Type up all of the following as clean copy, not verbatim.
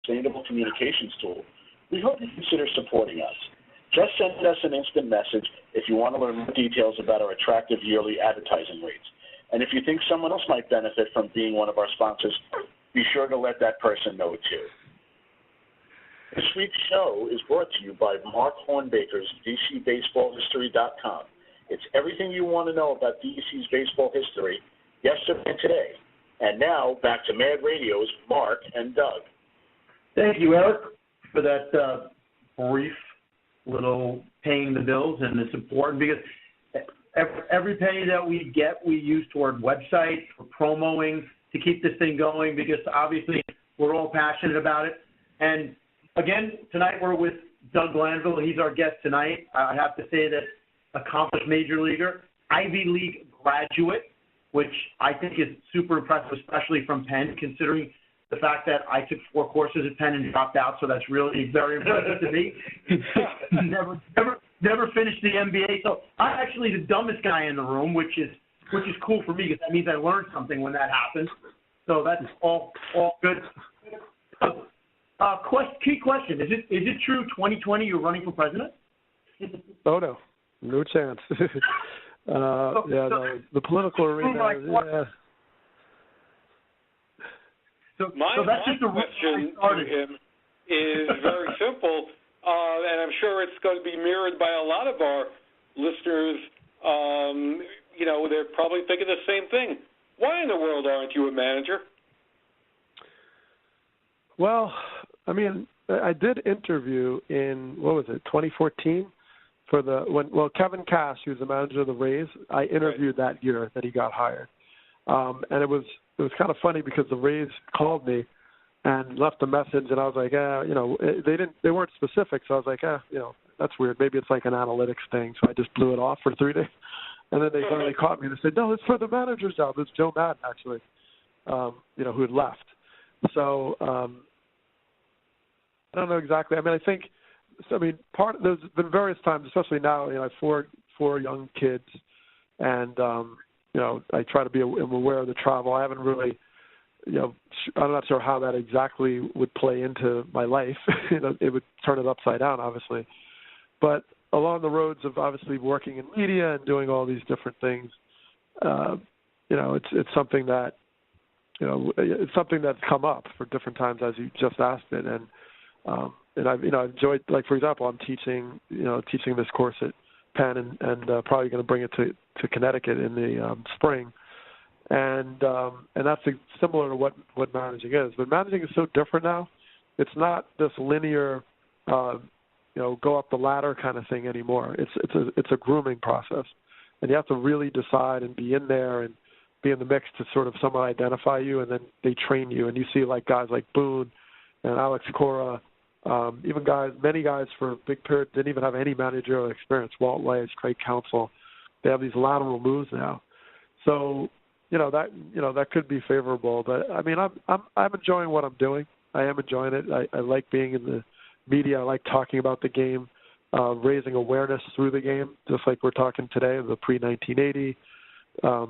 sustainable communications tool, we hope you consider supporting us. Just send us an instant message if you want to learn more details about our attractive yearly advertising rates. And if you think someone else might benefit from being one of our sponsors, be sure to let that person know too. This week's show is brought to you by Mark Hornbaker's DCBaseballHistory.com. It's everything you want to know about DC's baseball history, yesterday and today. And now, back to Mad Radio's Marc and Doug. Thank you, Eric, for that brief little paying the bills, and it's important because every penny that we get, we use toward website, for promoting, to keep this thing going, because obviously we're all passionate about it. And again, tonight we're with Doug Glanville. He's our guest tonight. I have to say that accomplished major leaguer, Ivy League graduate, which I think is super impressive, especially from Penn, considering the fact that I took 4 courses at Penn and dropped out, so that's really very impressive to me. Never finished the MBA, so I'm actually the dumbest guy in the room, which is cool for me because that means I learned something when that happens. So that's all good. Key question: Is it true 2020 you're running for president? Oh no chance. The political arena. So my question to him is very simple, and I'm sure it's going to be mirrored by a lot of our listeners. They're probably thinking the same thing. Why in the world aren't you a manager? Well, I mean, I did interview in, 2014 for Kevin Cash, who's the manager of the Rays, I interviewed that year that he got hired. And it was kind of funny because the Rays called me and left a message, and I was like, they weren't specific, so I was like, that's weird. Maybe it's like an analytics thing. So I just blew it off for 3 days. And then they finally caught me and they said, no, it's for the manager's job. It's Joe Madden, actually, who had left. So I don't know exactly. I mean, there's been various times, especially now, I have four young kids, and, I try to be aware of the travel. I haven't really, I'm not sure how that exactly would play into my life. It would turn it upside down, obviously. But along the roads of obviously working in media and doing all these different things, it's something that, it's something that's come up for different times as you just asked it. And I've enjoyed, like, for example, I'm teaching this course at Penn and probably going to bring it to Connecticut in the spring. And that's similar to what managing is. But managing is so different now. It's not this linear, go up the ladder kind of thing anymore. It's a grooming process, and you have to really decide and be in there and be in the mix to sort of someone identify you, and then they train you. And you see like guys like Boone and Alex Cora, many guys for a big period didn't even have any managerial experience. Walt Weiss, Craig Counsell, they have these lateral moves now. So that could be favorable. But I mean, I'm enjoying what I'm doing. I am enjoying it. I like being in the media. I like talking about the game, raising awareness through the game, just like we're talking today, the pre-1980. I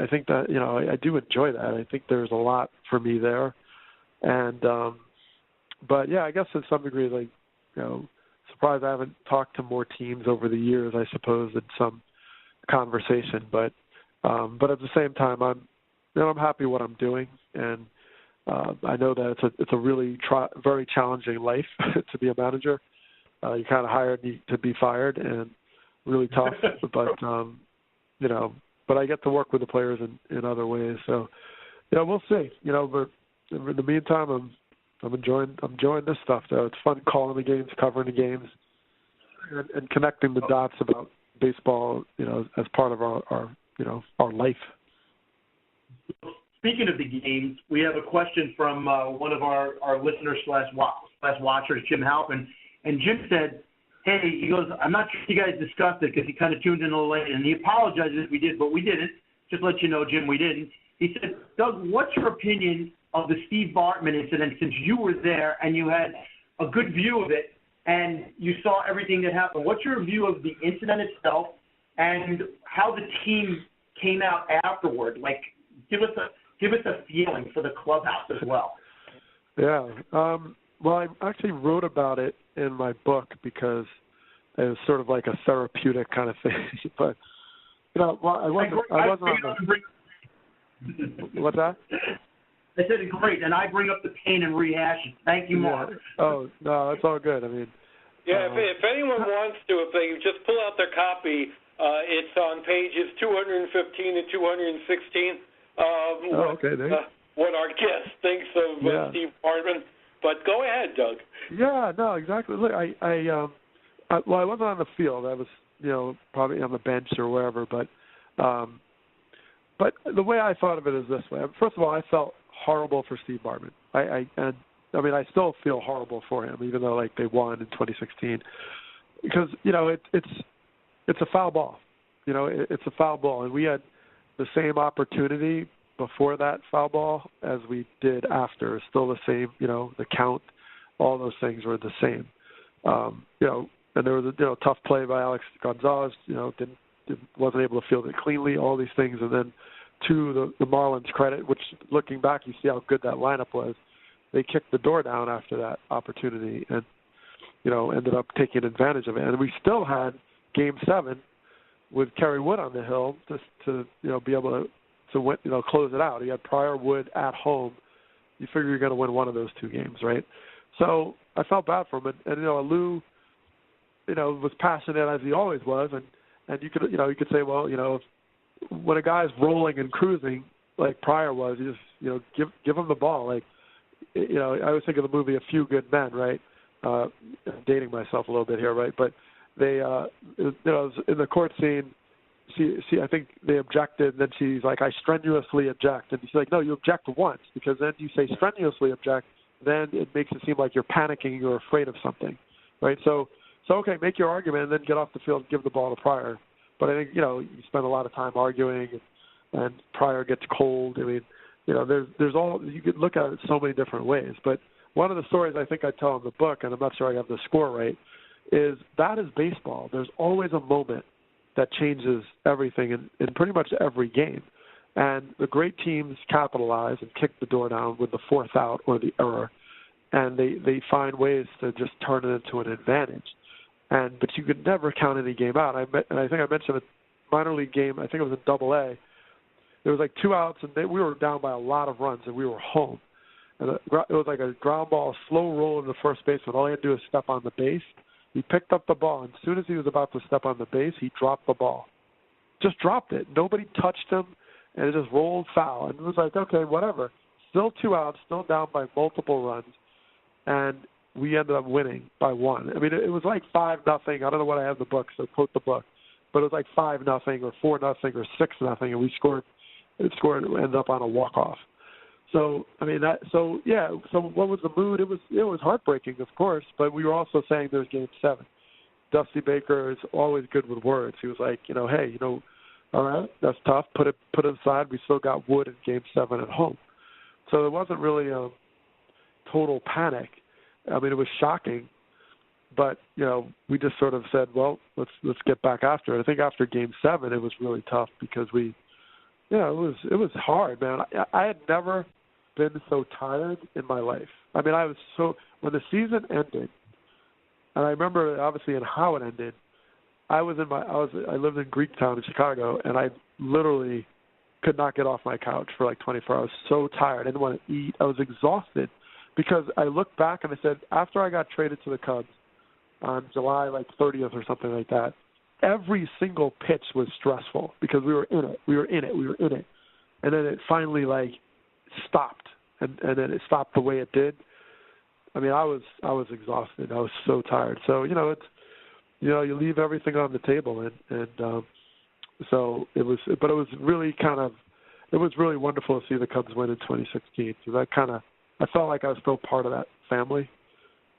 think that, I do enjoy that. I think there's a lot for me there. And, but yeah, I guess to some degree, like, surprised I haven't talked to more teams over the years, I suppose, in some conversation. But at the same time, I'm happy what I'm doing. And, I know that it's a really very challenging life to be a manager. You're kind of hired to be fired, and really tough. But I get to work with the players in other ways. So, we'll see. But in the meantime, I'm enjoying this stuff. Though it's fun calling the games, covering the games, and connecting the dots about baseball. As part of our life. Speaking of the games, we have a question from one of our listeners / watchers, Jim Halpin. And Jim said, hey, he goes, I'm not sure if you guys discussed it because he kind of tuned in a little late. And he apologizes if we did, but we didn't. Just to let you know, Jim, we didn't. He said, Doug, what's your opinion of the Steve Bartman incident since you were there and you had a good view of it and you saw everything that happened? What's your view of the incident itself and how the team came out afterward? Like, give us a feeling for the clubhouse as well. Yeah. Well, I actually wrote about it in my book because it was sort of like a therapeutic kind of thing. But well, I wasn't on the. What's that? I said it's great, and I bring up the pain and rehash it. Thank you, Mark. Oh no, that's all good. I mean. Yeah, if anyone wants to, if they just pull out their copy, it's on pages 215 and 216. What our guest thinks of Steve Bartman. But go ahead, Doug. Yeah, no, exactly. Look, I wasn't on the field. I was, probably on the bench or wherever. But the way I thought of it is this way. First of all, I felt horrible for Steve Bartman. I still feel horrible for him, even though they won in 2016, because it's a foul ball. It's a foul ball, and we had the same opportunity before that foul ball as we did after. It's still the same. The count, all those things were the same. And there was a tough play by Alex Gonzalez. Wasn't able to field it cleanly. All these things, and then to the Marlins' credit, which looking back, you see how good that lineup was. They kicked the door down after that opportunity and, ended up taking advantage of it. And we still had Game 7 with Kerry Wood on the hill just to be able to win, close it out. He had Pryor Wood at home. You figure you're going to win one of those two games, right? So I felt bad for him. And Lou, was passionate as he always was. And you could say, well, when a guy's rolling and cruising like Pryor was, you just, give him the ball. I always think of the movie A Few Good Men, right? I'm dating myself a little bit here, right? But they, in the court scene, she, I think they objected, and then she's like, I strenuously object. And she's like, no, you object once, because then you say strenuously object, then it makes it seem like you're panicking, you're afraid of something, right? So okay, make your argument, and then get off the field and give the ball to Pryor. But I think, you spend a lot of time arguing, and Pryor gets cold. I mean, there's all, you could look at it so many different ways. But one of the stories I think I tell in the book, and I'm not sure I have the score right, is that is baseball. There's always a moment that changes everything in pretty much every game. And the great teams capitalize and kick the door down with the fourth out or the error, and they find ways to just turn it into an advantage. But you could never count any game out. And I think I mentioned a minor league game, I think it was in AA. There was 2 outs, and we were down by a lot of runs, and we were home. And it was like a ground ball, slow roll in the first baseman. All he had to do was step on the base. He picked up the ball, and as soon as he was about to step on the base, he dropped the ball. Just dropped it. Nobody touched him, and it just rolled foul. And it was like, okay, whatever. Still 2 outs, still down by multiple runs, and we ended up winning by 1. I mean, it was 5-0. I don't know what I have in the book, so quote the book. But it was 5-0 or 4-0 or 6-0, and we scored. It ended up on a walk-off. So so what was the mood? It was heartbreaking, of course, but we were also saying there's Game 7. Dusty Baker is always good with words. He was like, hey, all right, that's tough. Put it aside. We still got Wood in Game 7 at home. So it wasn't really a total panic. I mean, it was shocking, but we just sort of said, well, let's get back after it. I think after Game 7, it was really tough because it was hard, man. I had never been so tired in my life. I mean, when the season ended, and I remember obviously in how it ended. I lived in Greektown in Chicago, and I literally could not get off my couch for 24 hours. So tired, I didn't want to eat. I was exhausted because I looked back and I said, after I got traded to the Cubs on July 30th or something like that, every single pitch was stressful because we were in it. And then it finally stopped, and then it stopped the way it did. I mean, I was exhausted. I was so tired. So it's you leave everything on the table, and so it was. But it was really it was really wonderful to see the Cubs win in 2016 because I felt like I was still part of that family,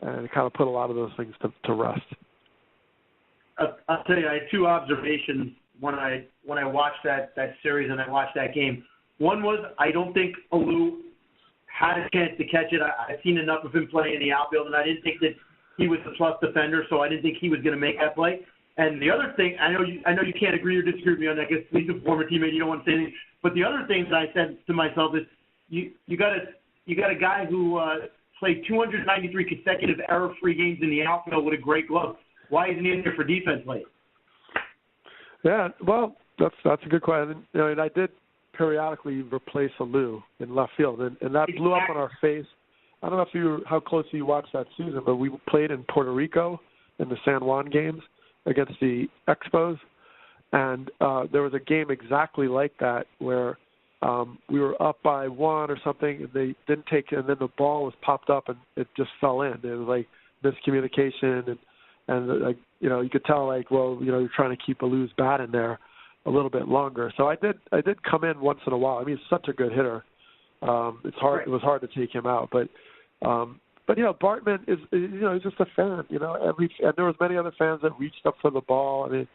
and it kind of put a lot of those things to rest. I'll tell you, I had 2 observations when I watched that series and I watched that game. One was I don't think Alou had a chance to catch it. I've seen enough of him play in the outfield, and I didn't think that he was the plus defender, so I didn't think he was going to make that play. And the other thing, I know you can't agree or disagree with me on that because he's a former teammate. You don't want to say anything. But the other thing that I said to myself is you got a guy who played 293 consecutive error-free games in the outfield with a great glove. Why isn't he in there for defense late? Yeah, well, that's a good question. You know, and I did periodically replace Alou in left field, and that blew up on our face. I don't know how closely you watched that season, but we played in Puerto Rico in the San Juan games against the Expos, and there was a game exactly like that where we were up by 1 or something, and they didn't take it, and then the ball was popped up and it just fell in. It was like miscommunication, and like, you know, you could tell, like, well, you know, you're trying to keep Alou's bat in there a little bit longer. So I did come in once in a while. I mean, he's such a good hitter. It's hard. It was hard to take him out, but you know, Bartman is, you know, he's just a fan. You know, and there was many other fans that reached up for the ball. I mean,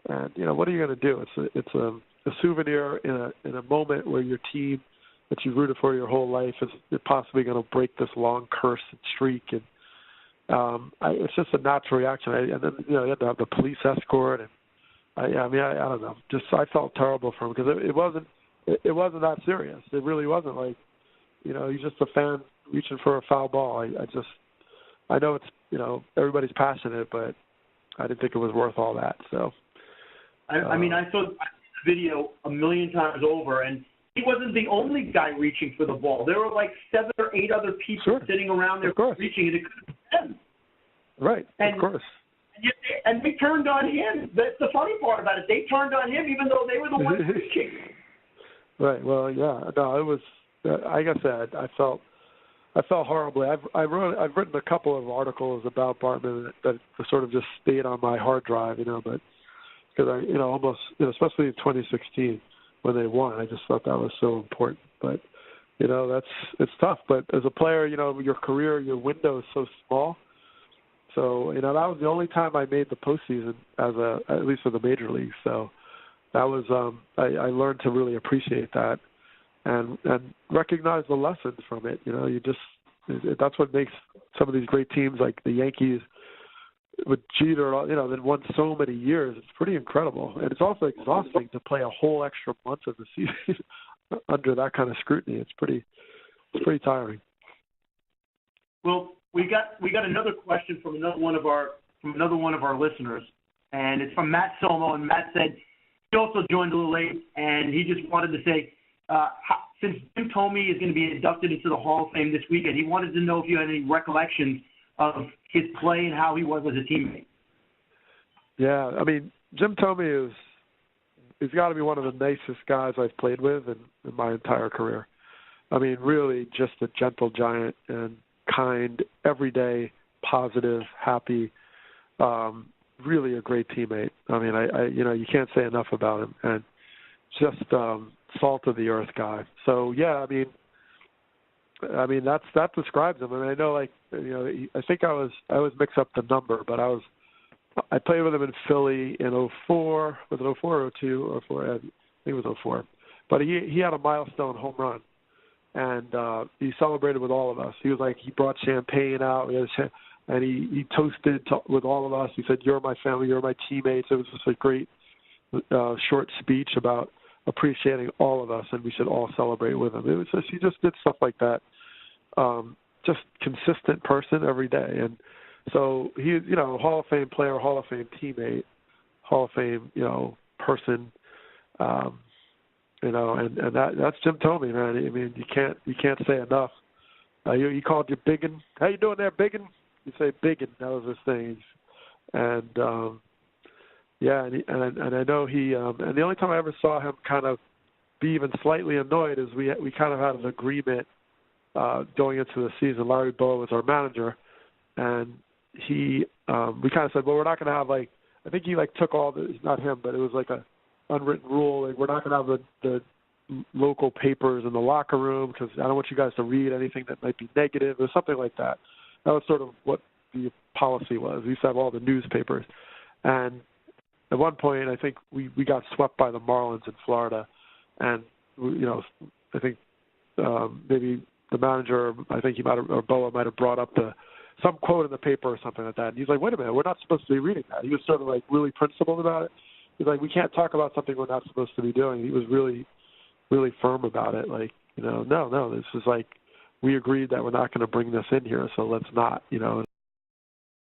and you know, what are you going to do? It's a souvenir in a moment where your team that you've rooted for your whole life is possibly going to break this long curse and streak, and it's just a natural reaction. And then, you know, you had to have the police escort, and I don't know. Just I felt terrible for him because it wasn't that serious. It really wasn't. Like, you know, he's just a fan reaching for a foul ball. I know it's, you know, everybody's passionate, but I didn't think it was worth all that. So I mean, I saw the video a million times over, and he wasn't the only guy reaching for the ball. There were like 7 or 8 other people sitting around there reaching, and it could have been them. Right, of course. And they turned on him. That's the funny part about it. They turned on him even though they were the ones reaching. Right. Well, yeah. No, it was. Like I said, I felt horribly. I've written a couple of articles about Bartman that sort of just stayed on my hard drive, you know, but because I, you know, almost, you know, especially in 2016 when they won, I just thought that was so important. But you know, it's tough. But as a player, you know, your career, your window is so small. So, you know, that was the only time I made the postseason at least for the major leagues. So that was I learned to really appreciate that and recognize the lessons from it. You know, that's what makes some of these great teams like the Yankees with Jeter, you know, that won so many years. It's pretty incredible, and it's also exhausting to play a whole extra month of the season under that kind of scrutiny. It's pretty tiring. Well, we got another question from another one of our listeners, and it's from Matt Somo. And Matt said he also joined a little late, and he just wanted to say, since Jim Thome is going to be inducted into the Hall of Fame this weekend, he wanted to know if you had any recollections of his play and how he was as a teammate. Yeah, I mean, Jim Thome he's got to be one of the nicest guys I've played with in my entire career. I mean, really just a gentle giant and kind, everyday, positive, happy, really a great teammate. I mean, I you know, you can't say enough about him, and just salt of the earth guy. So yeah, I mean that describes him. I mean, I know, like, you know, I think I always mix up the number, but I played with him in Philly in 04. Was it 04 or 02 or 04? I think it was 04. But he had a milestone home run. And he celebrated with all of us. He was like, he brought champagne out, and he toasted with all of us. He said, "You're my family, you're my teammates." It was just a great short speech about appreciating all of us, and we should all celebrate with him. It was just, he just did stuff like that. Just consistent person every day. And so he, you know, Hall of Fame player, Hall of Fame teammate, Hall of Fame, you know, person. You know, and that's Jim Thome, man. I mean, you can't say enough. He called you Biggin. How you doing there, Biggin? You say Biggin. That was his thing. And yeah, and I know he. And the only time I ever saw him kind of be even slightly annoyed is we kind of had an agreement going into the season. Larry Bowa was our manager, and we kind of said, well, we're not going to have, like, I think he like took all the, not him, but it was like a unwritten rule, like, we're not going to have the local papers in the locker room because I don't want you guys to read anything that might be negative or something like that. That was sort of what the policy was. We used to have all the newspapers. And at one point, I think we got swept by the Marlins in Florida. And, you know, I think maybe the manager, I think he might have, or Boa might have brought up some quote in the paper or something like that. And he's like, wait a minute, we're not supposed to be reading that. He was sort of like really principled about it. He's like, we can't talk about something we're not supposed to be doing. He was really, really firm about it. Like, you know, no, this is like, we agreed that we're not going to bring this in here, so let's not, you know.